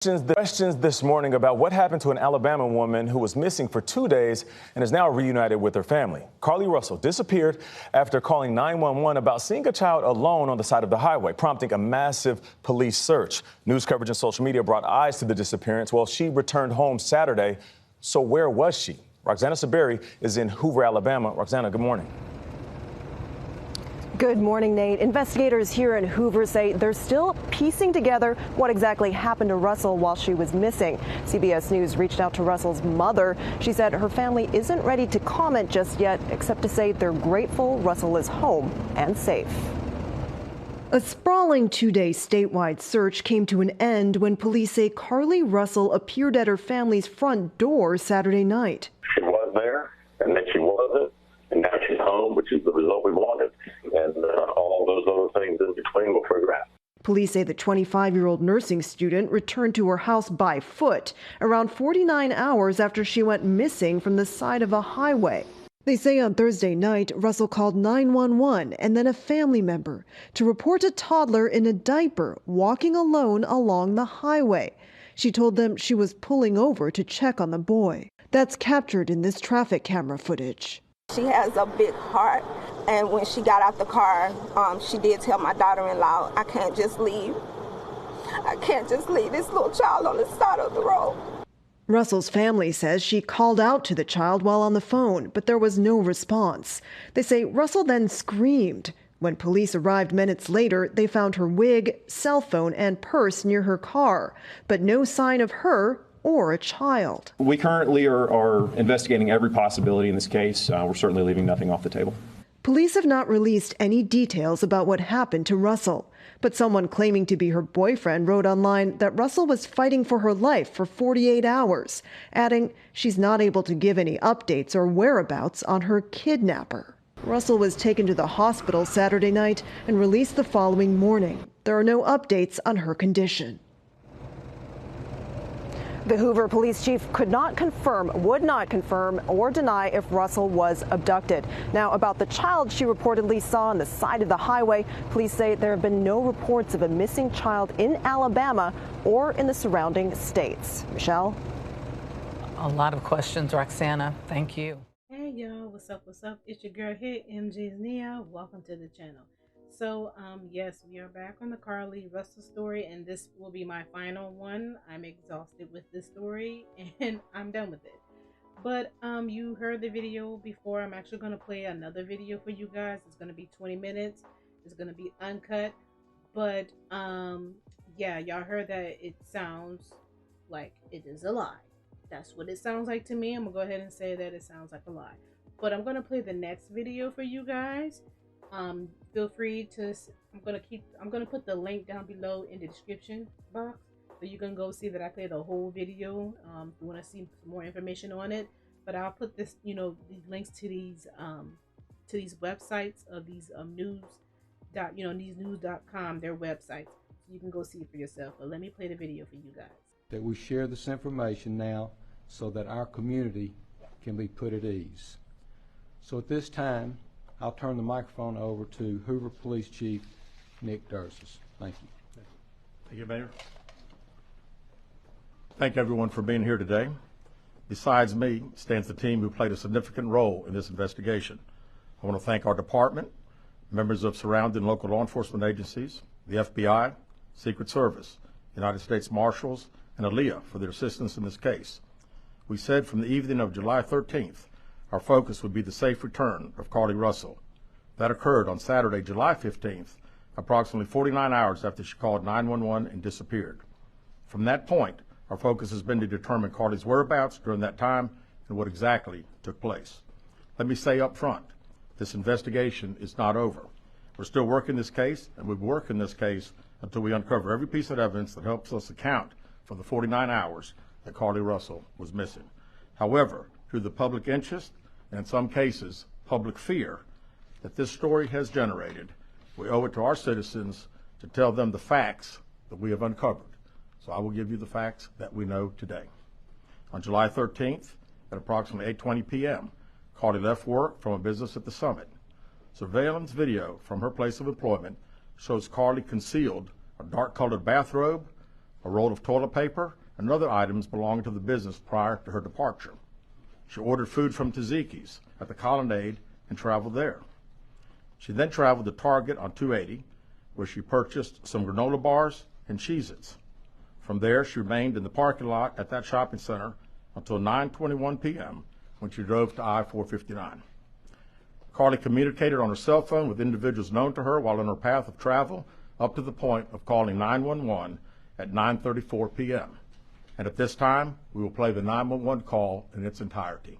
Questions this morning about what happened to an Alabama woman who was missing for 2 days and is now reunited with her family. Carlee Russell disappeared after calling 911 about seeing a child alone on the side of the highway, prompting a massive police search. News coverage and social media brought eyes to the disappearance. Well, she returned home Saturday. So where was she? Roxana Saberi is in Hoover, Alabama. Roxana, good morning. Good morning, Nate. Investigators here in Hoover say they're still piecing together what exactly happened to Russell while she was missing. CBS News reached out to Russell's mother. She said her family isn't ready to comment just yet, except to say they're grateful Russell is home and safe. A sprawling 2-day statewide search came to an end when police say Carlee Russell appeared at her family's front door Saturday night. She was there, and then she wasn't, and now she's home, which is the result we wanted. And all those other things in between will figure out. Police say the 25-year-old nursing student returned to her house by foot around 49 hours after she went missing from the side of a highway. They say on Thursday night, Russell called 911 and then a family member to report a toddler in a diaper walking alone along the highway. She told them she was pulling over to check on the boy. That's captured in this traffic camera footage. She has a big heart, and when she got out the car, she did tell my daughter-in-law, I can't just leave. I can't just leave this little child on the side of the road. Russell's family says she called out to the child while on the phone, but there was no response. They say Russell then screamed. When police arrived minutes later, they found her wig, cell phone, and purse near her car, but no sign of her or a child. We currently are investigating every possibility in this case. We're certainly leaving nothing off the table. Police have not released any details about what happened to Russell, but someone claiming to be her boyfriend wrote online that Russell was fighting for her life for 48 hours, adding she's not able to give any updates or whereabouts on her kidnapper. Russell was taken to the hospital Saturday night and released the following morning. There are no updates on her condition. The Hoover police chief would not confirm or deny if Russell was abducted. Now, about the child she reportedly saw on the side of the highway, police say there have been no reports of a missing child in Alabama or in the surrounding states. Michelle? A lot of questions, Roxana. Thank you. Hey, y'all. What's up? What's up? It's your girl here, MJ's Nia. Welcome to the channel. So, yes, we are back on the Carlee Russell story, and this will be my final one. I'm exhausted with this story, and I'm done with it. But, you heard the video before. I'm actually going to play another video for you guys. It's going to be 20 minutes. It's going to be uncut. But, yeah, y'all heard that it sounds like it is a lie. That's what it sounds like to me. I'm going to go ahead and say that it sounds like a lie. But I'm going to play the next video for you guys. Feel free to, I'm gonna put the link down below in the description box, so you can go see that I played the whole video if you want to see more information on it. But I'll put this, these links to these websites of these these news.com, their websites, so you can go see it for yourself. But let me play the video for you guys. That we share this information now so that our community can be put at ease. So at this time, I'll turn the microphone over to Hoover Police Chief Nick Dursis. Thank you. Thank you, Mayor. Thank everyone for being here today. Besides me stands the team who played a significant role in this investigation. I want to thank our department, members of surrounding local law enforcement agencies, the FBI, Secret Service, United States Marshals, and ALEA for their assistance in this case. We said from the evening of July 13th, our focus would be the safe return of Carlee Russell. That occurred on Saturday, July 15th, approximately 49 hours after she called 911 and disappeared. From that point, our focus has been to determine Carlee's whereabouts during that time and what exactly took place. Let me say up front, this investigation is not over. We're still working this case, and we'll work in this case until we uncover every piece of evidence that helps us account for the 49 hours that Carlee Russell was missing. However, through the public interest, and in some cases, public fear that this story has generated, we owe it to our citizens to tell them the facts that we have uncovered. So I will give you the facts that we know today. On July 13th, at approximately 8:20 p.m., Carlee left work from a business at the Summit. Surveillance video from her place of employment shows Carlee concealed a dark-colored bathrobe, a roll of toilet paper, and other items belonging to the business prior to her departure. She ordered food from Taziki's at the Colonnade and traveled there. She then traveled to Target on 280, where she purchased some granola bars and Cheez-Its. From there, she remained in the parking lot at that shopping center until 9:21 p.m. when she drove to I-459. Carlee communicated on her cell phone with individuals known to her while on her path of travel up to the point of calling 911 at 9:34 p.m. And at this time, we will play the 911 call in its entirety.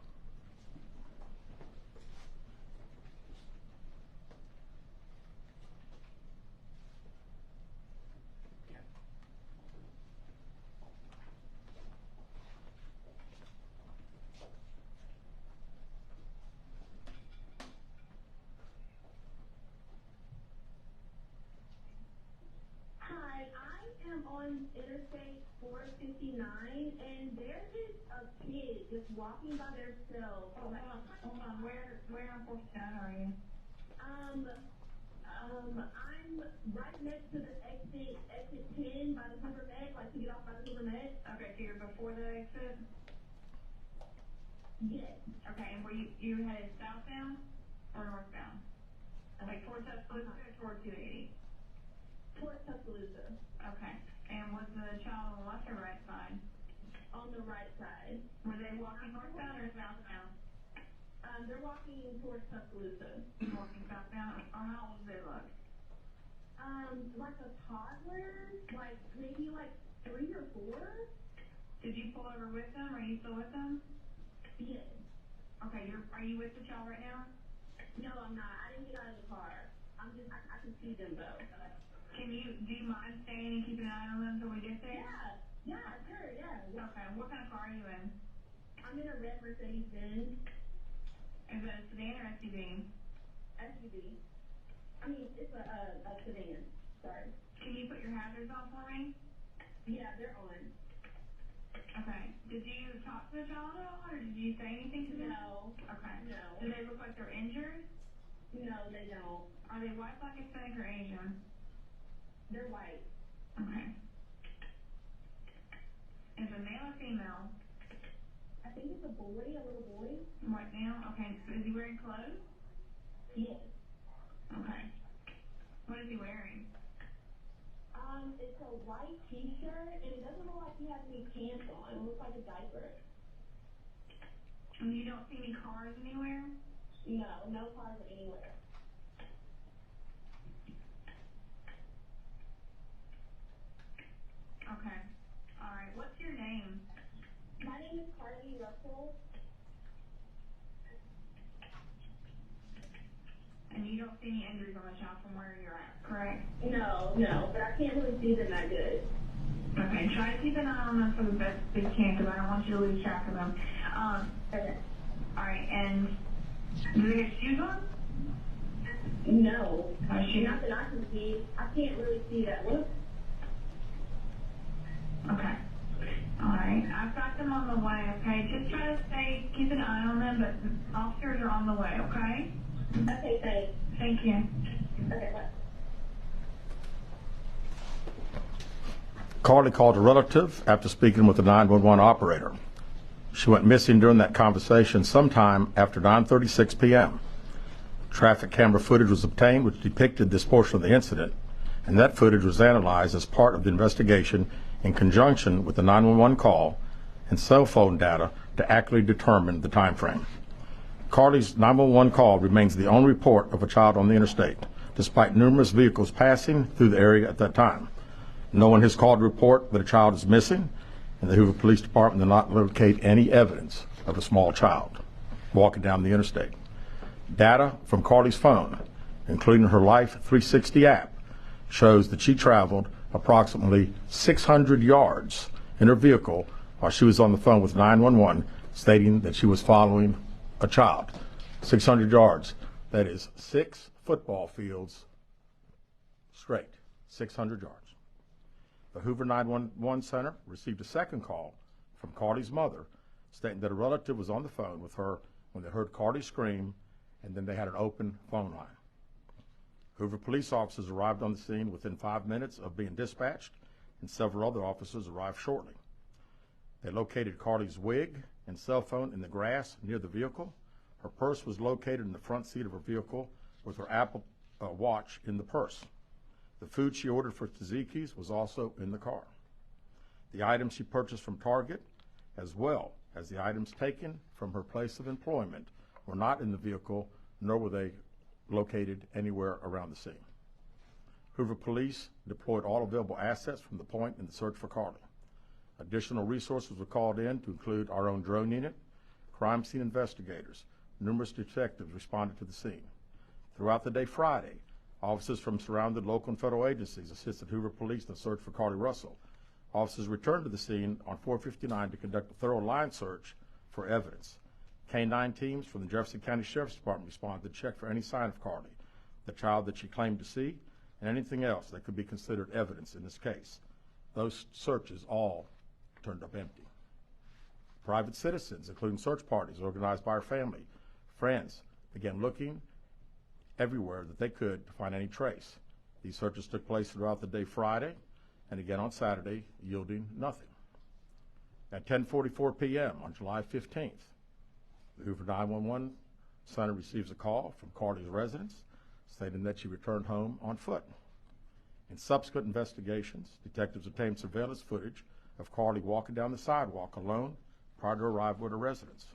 On Interstate 459, and there is a kid just walking by themselves. Hold on. Where on 459 are you? I'm right next to the exit 10 by the Hoover Med, like to get off by the Hoover Med. Okay, so you're before the exit? Yes. Okay, and were you headed southbound or northbound? Like towards Tuscaloosa or towards 280? Towards Tuscaloosa. Okay. And was the child on the left or right side? On the right side. Were they walking northbound or southbound? They're walking towards Tuscaloosa. Walking southbound? Or how old do they look? Like a toddler, like maybe like 3 or 4. Did you pull over with them? Are you still with them? Yes. Okay, are you with the child right now? No, I'm not. I didn't get out of the car. I can see them though. Do you mind staying and keeping an eye on them until we get there? Yeah, sure, yeah. Okay, what kind of car are you in? I'm in a red Mercedes-Benz. Is that a sedan or SUV? SUV. I mean, it's a sedan. Sorry. Can you put your hazards on for me? Yeah, they're on. Okay. Did you talk to the child at all, or did you say anything to them? No. Okay. No. Do they look like they're injured? No, they don't. Are they white, black, Hispanic, or Asian? They're white. Okay. Is it male or female? I think it's a boy, a little boy. White male? Okay. So is he wearing clothes? Yes. Okay. What is he wearing? It's a white t-shirt, and it doesn't look like he has any pants on. It looks like a diaper. And you don't see any cars anywhere? No cars anywhere. Okay. All right. What's your name? My name is Carlee Russell. And you don't see any injuries on the child from where you're at, correct? No, but I can't really see them that good. Okay. Try to keep an eye on them for the best you can, because I don't want you to lose track of them. Okay. All right. And do they have shoes on? No. Not that I can see. I can't really see that. Look. Okay. All right. I've got them on the way, okay? Just try to keep an eye on them, but officers are on the way, okay? Okay, thanks. Thank you. Okay, bye. Carlee called a relative after speaking with the 911 operator. She went missing during that conversation sometime after 9:36 p.m. Traffic camera footage was obtained which depicted this portion of the incident, and that footage was analyzed as part of the investigation in conjunction with the 911 call and cell phone data to accurately determine the time frame. Carlee's 911 call remains the only report of a child on the interstate, despite numerous vehicles passing through the area at that time. No one has called to report that a child is missing, and the Hoover Police Department did not locate any evidence of a small child walking down the interstate. Data from Carlee's phone, including her Life 360 app, shows that she traveled approximately 600 yards in her vehicle while she was on the phone with 911, stating that she was following a child. 600 yards. That is 6 football fields straight. 600 yards. The Hoover 911 Center received a second call from Carlee's mother stating that a relative was on the phone with her when they heard Carlee scream, and then they had an open phone line. Hoover police officers arrived on the scene within 5 minutes of being dispatched and several other officers arrived shortly. They located Carlee's wig and cell phone in the grass near the vehicle. Her purse was located in the front seat of her vehicle with her Apple Watch in the purse. The food she ordered for Tzatziki's was also in the car. The items she purchased from Target, as well as the items taken from her place of employment, were not in the vehicle, nor were they located anywhere around the scene. Hoover Police deployed all available assets from the point in the search for Carlee. Additional resources were called in to include our own drone unit, crime scene investigators. Numerous detectives responded to the scene. Throughout the day Friday, officers from surrounding local and federal agencies assisted Hoover Police in the search for Carlee Russell. Officers returned to the scene on 459 to conduct a thorough line search for evidence. K-9 teams from the Jefferson County Sheriff's Department responded to check for any sign of Carlee, the child that she claimed to see, and anything else that could be considered evidence in this case. Those searches all turned up empty. Private citizens, including search parties organized by her family, friends, began looking everywhere that they could to find any trace. These searches took place throughout the day Friday and again on Saturday, yielding nothing. At 10:44 p.m. on July 15th, the Hoover 911 center receives a call from Carlee's residence stating that she returned home on foot. In subsequent investigations, detectives obtained surveillance footage of Carlee walking down the sidewalk alone prior to arrival at her residence.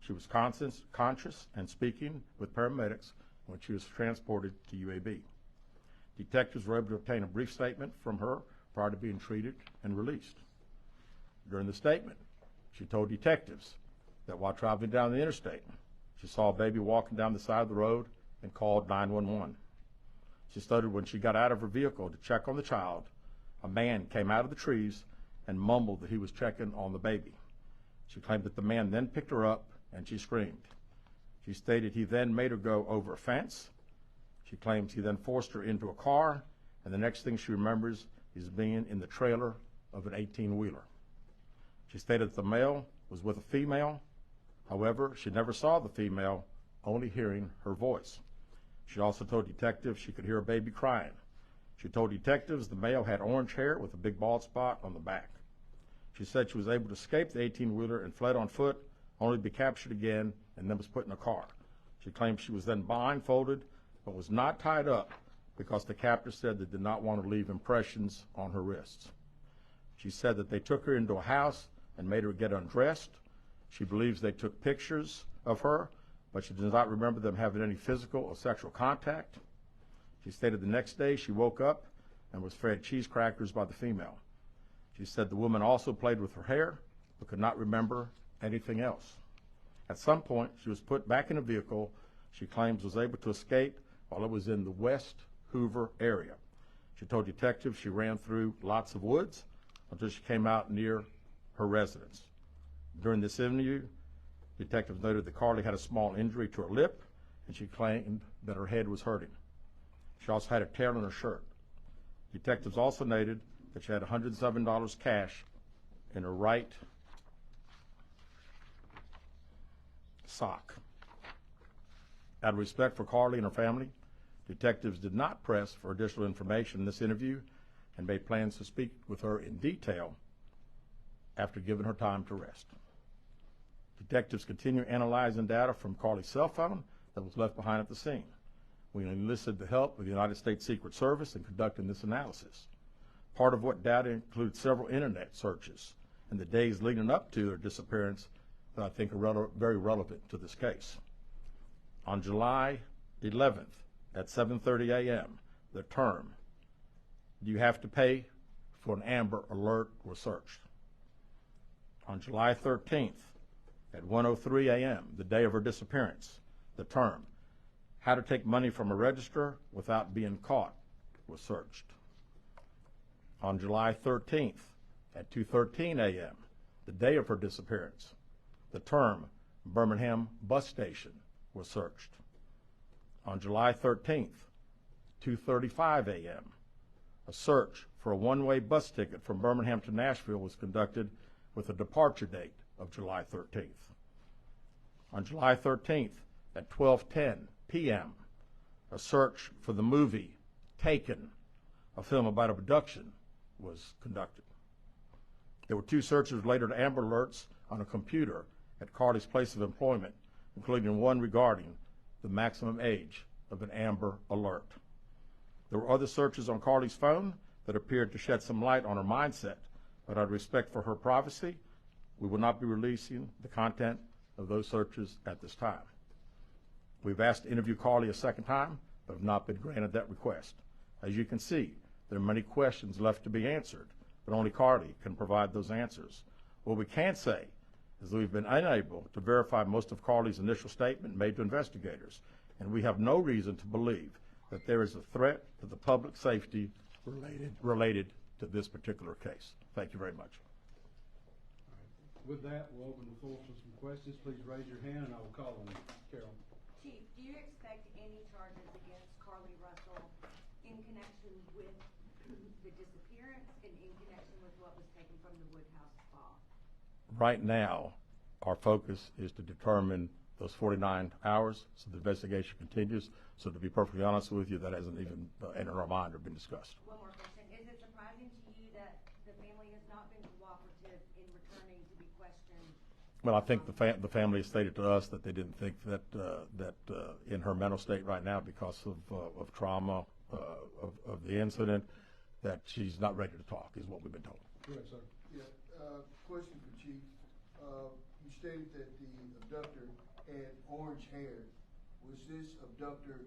She was conscious and speaking with paramedics when she was transported to UAB. Detectives were able to obtain a brief statement from her prior to being treated and released. During the statement, she told detectives that while traveling down the interstate, she saw a baby walking down the side of the road and called 911. She stated when she got out of her vehicle to check on the child, a man came out of the trees and mumbled that he was checking on the baby. She claimed that the man then picked her up and she screamed. She stated he then made her go over a fence. She claims he then forced her into a car, and the next thing she remembers is being in the trailer of an 18-wheeler. She stated that the male was with a female. However, she never saw the female, only hearing her voice. She also told detectives she could hear a baby crying. She told detectives the male had orange hair with a big bald spot on the back. She said she was able to escape the 18-wheeler and fled on foot, only to be captured again and then was put in a car. She claimed she was then blindfolded but was not tied up because the captors said they did not want to leave impressions on her wrists. She said that they took her into a house and made her get undressed. She believes they took pictures of her, but she does not remember them having any physical or sexual contact. She stated the next day she woke up and was fed cheese crackers by the female. She said the woman also played with her hair but could not remember anything else. At some point, she was put back in a vehicle she claims was able to escape while it was in the West Hoover area. She told detectives she ran through lots of woods until she came out near her residence. During this interview, detectives noted that Carlee had a small injury to her lip, and she claimed that her head was hurting. She also had a tear in her shirt. Detectives also noted that she had $107 cash in her right sock. Out of respect for Carlee and her family, detectives did not press for additional information in this interview and made plans to speak with her in detail after giving her time to rest. Detectives continue analyzing data from Carlee's cell phone that was left behind at the scene. We enlisted the help of the United States Secret Service in conducting this analysis. Part of what data includes several internet searches in the days leading up to her disappearance that I think are very relevant to this case. On July 11th at 7:30 a.m., the term, "Do you have to pay for an Amber Alert?" was searched. On July 13th at 1:03 a.m., the day of her disappearance, the term, "How to take money from a register without being caught," was searched. On July 13th at 2:13 a.m., the day of her disappearance, the term Birmingham bus station was searched. On July 13th, 2:35 a.m., a search for a one-way bus ticket from Birmingham to Nashville was conducted with a departure date of July 13th. On July 13th at 12:10 p.m., a search for the movie Taken, a film about abduction, was conducted. There were 2 searches related to Amber Alerts on a computer at Carlee's place of employment, including one regarding the maximum age of an Amber Alert. There were other searches on Carlee's phone that appeared to shed some light on her mindset, but out of respect for her privacy, we will not be releasing the content of those searches at this time. We've asked to interview Carlee a second time, but have not been granted that request. As you can see, there are many questions left to be answered, but only Carlee can provide those answers. What we can say is that we've been unable to verify most of Carlee's initial statement made to investigators, and we have no reason to believe that there is a threat to the public safety related to this particular case. Thank you very much. With that, we'll open the floor for some questions. Please raise your hand and I will call on you. Carol. Chief, do you expect any charges against Carlee Russell in connection with the disappearance and in connection with what was taken from the Woodhouse spa? Right now, our focus is to determine those 49 hours, so the investigation continues. So to be perfectly honest with you, that hasn't even entered our mind or been discussed. One more question. Is it surprising to you that the family has not been cooperative in returning to be questioned? Well, I think the family has stated to us that they didn't think that in her mental state right now, because of trauma of the incident, that she's not ready to talk, is what we've been told. Go ahead, sir. Yeah. Question for Chief. You stated that the abductor had orange hair. Was this abductor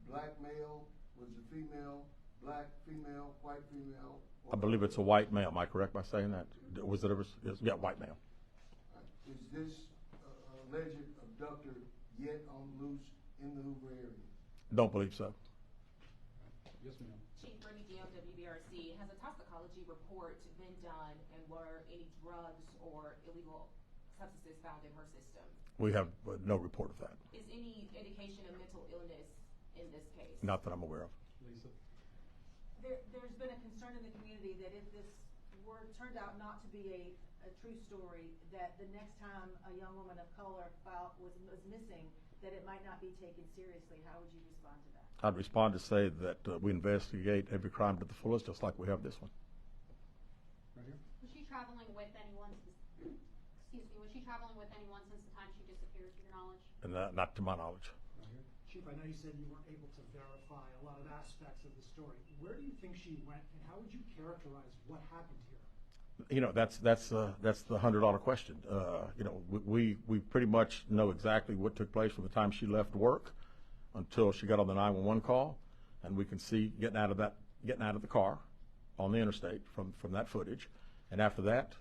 black male? Was it female? Black female? White female? I believe it's a white male. Am I correct by saying that? Was it ever? Yeah, white male. Is this alleged abductor yet on loose in the Hoover area? Don't believe so. Yes, ma'am. Chief Bernie Dion, WBRC. Has a toxicology report been done, and were any drugs or illegal substances found in her system? We have no report of that. Is any indication of mental illness in this case? Not that I'm aware of. Lisa. There's been a concern in the community that if this turned out not to be a true story, that the next time a young woman of color was missing, that it might not be taken seriously. How would you respond to that? I'd respond to say that we investigate every crime to the fullest, just like we have this one. Right here. Was she traveling with anyone? Excuse me. Was she traveling with anyone since the time she disappeared, to your knowledge? And not to my knowledge. Right here. Chief, I know you said you weren't able to verify a lot of aspects of the story. Where do you think she went, and how would you characterize what happened here? You know, that's the $100 question. You know, we pretty much know exactly what took place from the time she left work until she got on the 911 call, and we can see getting out of the car on the interstate from that footage. And after that,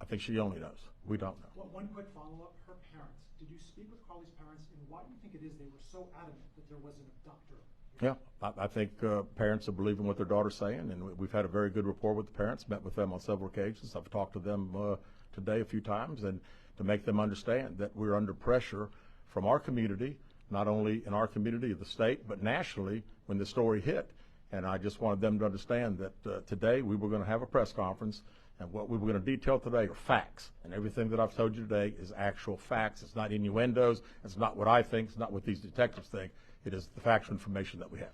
I think she only knows. We don't know. Well, one quick follow-up. Her parents. Did you speak with Carlee's parents, and why do you think it is they were so adamant that there was an abductor? Yeah, I think parents are believing what their daughter's saying, and we've had a very good rapport with the parents, met with them on several occasions. I've talked to them today a few times, and to make them understand that we're under pressure from our community, not only in our community of the state, but nationally when the story hit. And I just wanted them to understand that today we were going to have a press conference, and what we were going to detail today are facts. And everything that I've told you today is actual facts. It's not innuendos. It's not what I think. It's not what these detectives think. It is the factual information that we have.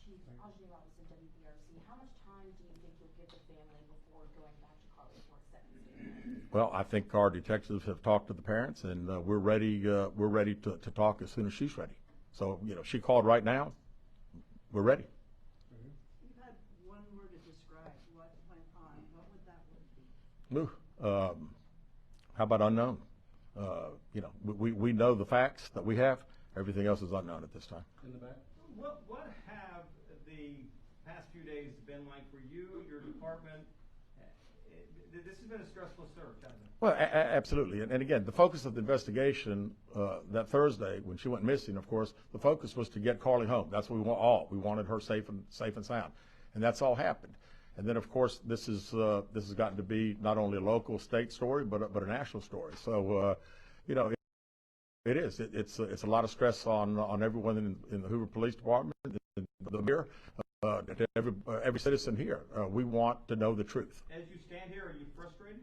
Chief, WBRC, how much time do you think you'll give the family before going back to Carlee for sentencing? Well, I think our detectives have talked to the parents, and we're ready to talk as soon as she's ready. So, you know, she called right now. We're ready. You've had one word to describe what went on. What would that word be? How about unknown? You know, we know the facts that we have. Everything else is unknown at this time. In the back. What have the past few days been like for you, your department? This has been a stressful search, hasn't it? Well, absolutely. And again, the focus of the investigation that Thursday, when she went missing, of course, the focus was to get Carlee home. That's what we want all. We wanted her safe and sound, and that's all happened. And then, of course, this has gotten to be not only a local, state story, but a national story. So, you know. It is. It's a lot of stress on everyone in the Hoover Police Department, the mayor, every citizen here. We want to know the truth. As you stand here, are you frustrated?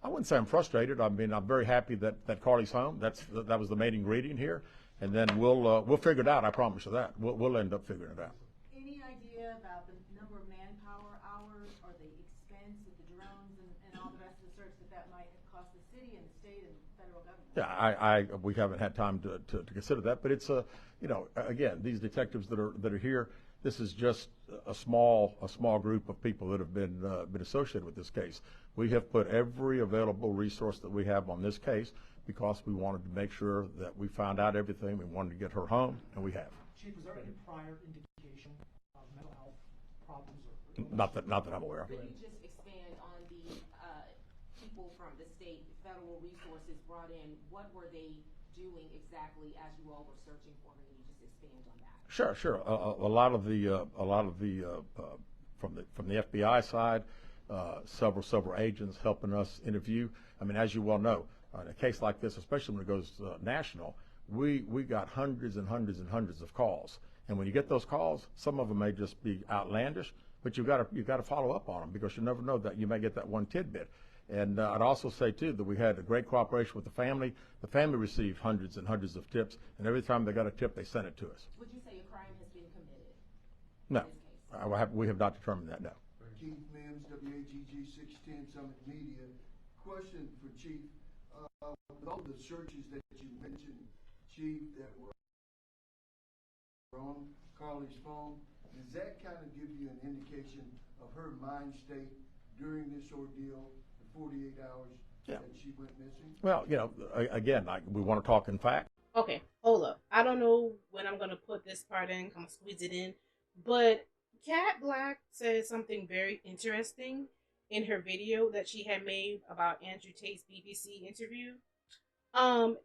I wouldn't say I'm frustrated. I mean, I'm very happy that Carlee's home. That was the main ingredient here, and then we'll figure it out. I promise you that. We'll end up figuring it out. Any idea about the number of manpower hours that might have cost the city and the state and federal government. Yeah, we haven't had time to consider that, but it's again, these detectives that are here, this is just a small group of people that have been associated with this case. We have put every available resource that we have on this case because we wanted to make sure that we found out everything. We wanted to get her home, and we have. Chief, was there any prior indication of mental health problems? Not that I'm aware of. Could you just expand on the people from the state, federal resources brought in? What were they doing exactly as you all were searching for her? Can you just expand on that? Sure. A lot of the from the FBI side, several agents helping us interview. I mean, as you well know, in a case like this, especially when it goes national, we got hundreds and hundreds of calls. And when you get those calls, some of them may just be outlandish, but you got to follow up on them because you never know that you may get that one tidbit. And I'd also say too that we had a great cooperation with the family. The family received hundreds and hundreds of tips, and every time they got a tip, they sent it to us. Would you say a crime has been committed? No, we have not determined that. No. Keith Mims, WAGG 610 Summit Media. Question for Chief. With all the searches that you mentioned, Chief, that were on Carlee's phone, does that kind of give you an indication of her mind state during this ordeal, the 48 hours that she went missing? Well, again, we want to talk in fact. Okay, hold up. I don't know when I'm going to put this part in. I'm going to squeeze it in. But Kat Black said something very interesting in her video that she had made about Andrew Tate's BBC interview.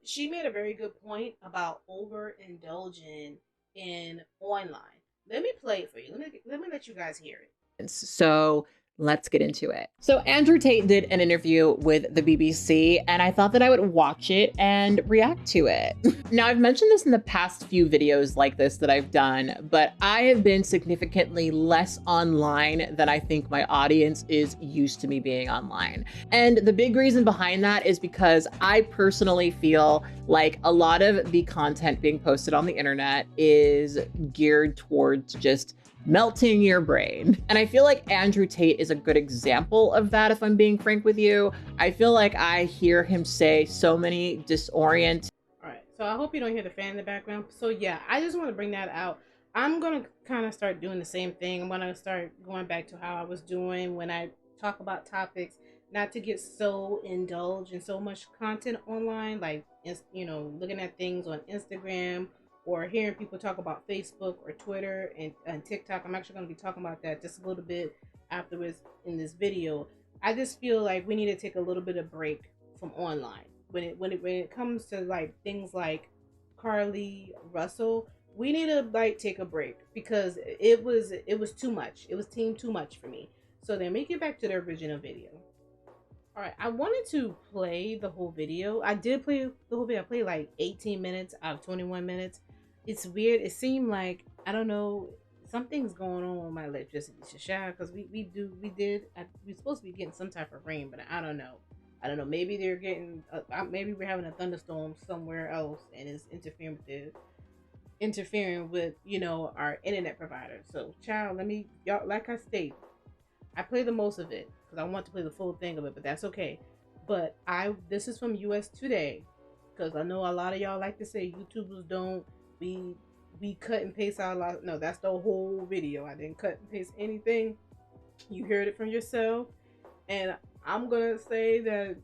She made a very good point about overindulging in online. Let me play it for you. Let me let you guys hear it. So let's get into it. So Andrew Tate did an interview with the BBC, and I thought that I would watch it and react to it. Now, I've mentioned this in the past few videos like this that I've done, but I have been significantly less online than I think my audience is used to me being online. And the big reason behind that is because I personally feel like a lot of the content being posted on the internet is geared towards just melting your brain. And I feel like Andrew Tate is a good example of that, if I'm being frank with you. I feel like I hear him say so many disorienting. All right, so I hope you don't hear the fan in the background. So yeah, I just want to bring that out. I'm going to kind of start doing the same thing. I'm going to start going back to how I was doing when I talk about topics, not to get so indulged in so much content online, like, looking at things on Instagram, or hearing people talk about Facebook or Twitter and TikTok. I'm actually going to be talking about that just a little bit afterwards in this video. I just feel like we need to take a little bit of break from online. When it comes to like things like Carlee Russell, we need to like take a break because it was too much. It was too much for me. So then we get back to the original video. All right, I wanted to play the whole video. I did play the whole video. I played like 18 minutes out of 21 minutes. It's weird. It seemed like, I don't know, something's going on with my electricity, Shasha, because we're supposed to be getting some type of rain, but I don't know. Maybe they're getting, maybe we're having a thunderstorm somewhere else and it's interfering with our internet provider. So, child, y'all, like I state, I play the most of it because I want to play the full thing of it, but that's okay. But this is from US Today, because I know a lot of y'all like to say YouTubers don't. We cut and paste out a lot. No, that's the whole video. I didn't cut and paste anything. You heard it from yourself. And I'm gonna say that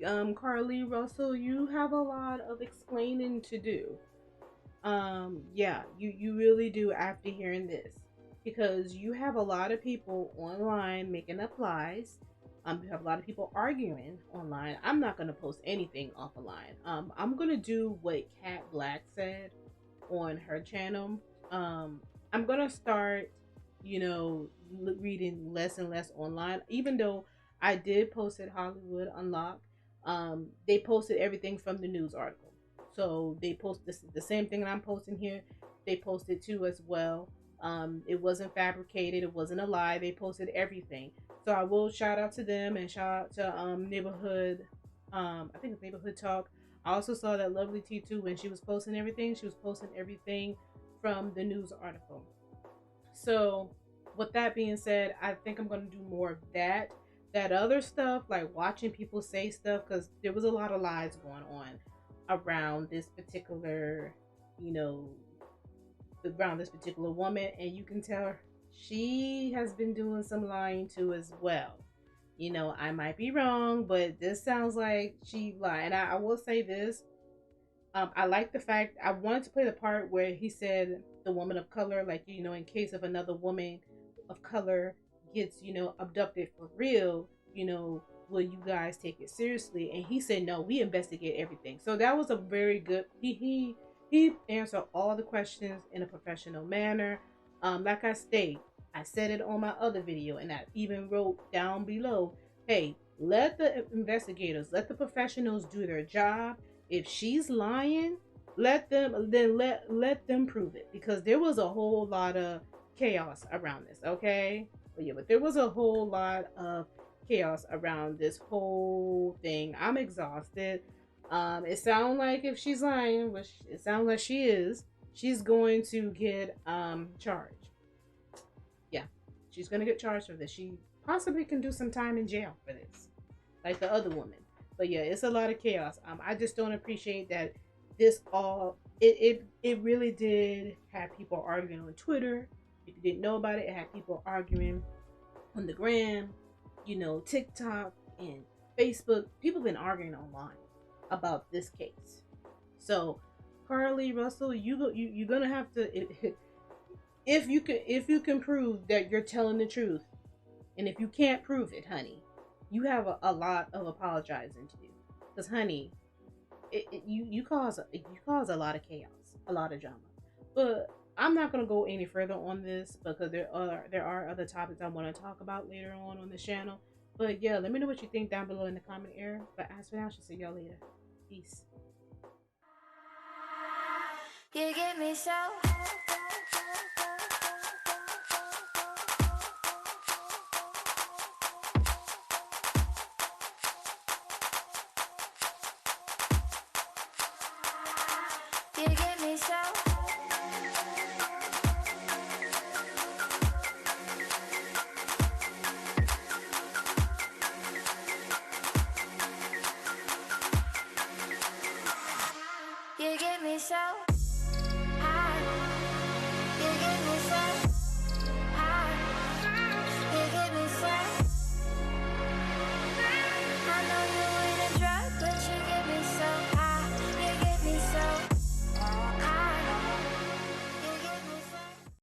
Carlee Russell, you have a lot of explaining to do. Yeah, you really do after hearing this. Because you have a lot of people online making up lies. You have a lot of people arguing online. I'm not gonna post anything off the line. I'm gonna do what Kat Black said on her channel. I'm gonna start reading less and less online, even though I did post at Hollywood Unlocked. They posted everything from the news article, so they post the same thing that I'm posting here. They posted too as well. It wasn't fabricated, it wasn't a lie. They posted everything, so I will shout out to them and shout out to neighborhood, I think it's Neighborhood Talk. I also saw that Lovely T2 when she was posting everything. She was posting everything from the news article. So with that being said, I think I'm going to do more of that. that other stuff, like watching people say stuff, because there was a lot of lies going on around this particular, you know, around this particular woman, and you can tell she has been doing some lying too as well. You know, I might be wrong, but this sounds like she lied. And I will say this. I like the fact, I wanted to play the part where he said the woman of color, like, you know, in case of another woman of color gets, you know, abducted for real, you know, will you guys take it seriously? And he said, no, we investigate everything. So that was a very good, he answered all the questions in a professional manner. Like I said it on my other video, and I even wrote down below, hey, let the investigators, let the professionals do their job. If she's lying, let them prove it, because there was a whole lot of chaos around this, okay? But there was a whole lot of chaos around this whole thing. I'm exhausted. It sounds like if she's lying, which it sounds like she is, she's going to get charged. Yeah, she's gonna get charged for this. She possibly can do some time in jail for this, like the other woman. But yeah, it's a lot of chaos. I just don't appreciate that this all, it really did have people arguing on Twitter. If you didn't know about it, it had people arguing on the gram, you know, TikTok and Facebook. People been arguing online about this case. So Carlee Russell, you're gonna have to, if you can prove that you're telling the truth, and if you can't prove it, honey, you have a lot of apologizing to do, because honey, you cause a lot of chaos, a lot of drama. But I'm not gonna go any further on this, because there are other topics I want to talk about later on the channel. But yeah, let me know what you think down below in the comment area. But as for now, I should see y'all later. Peace. You get me so. You get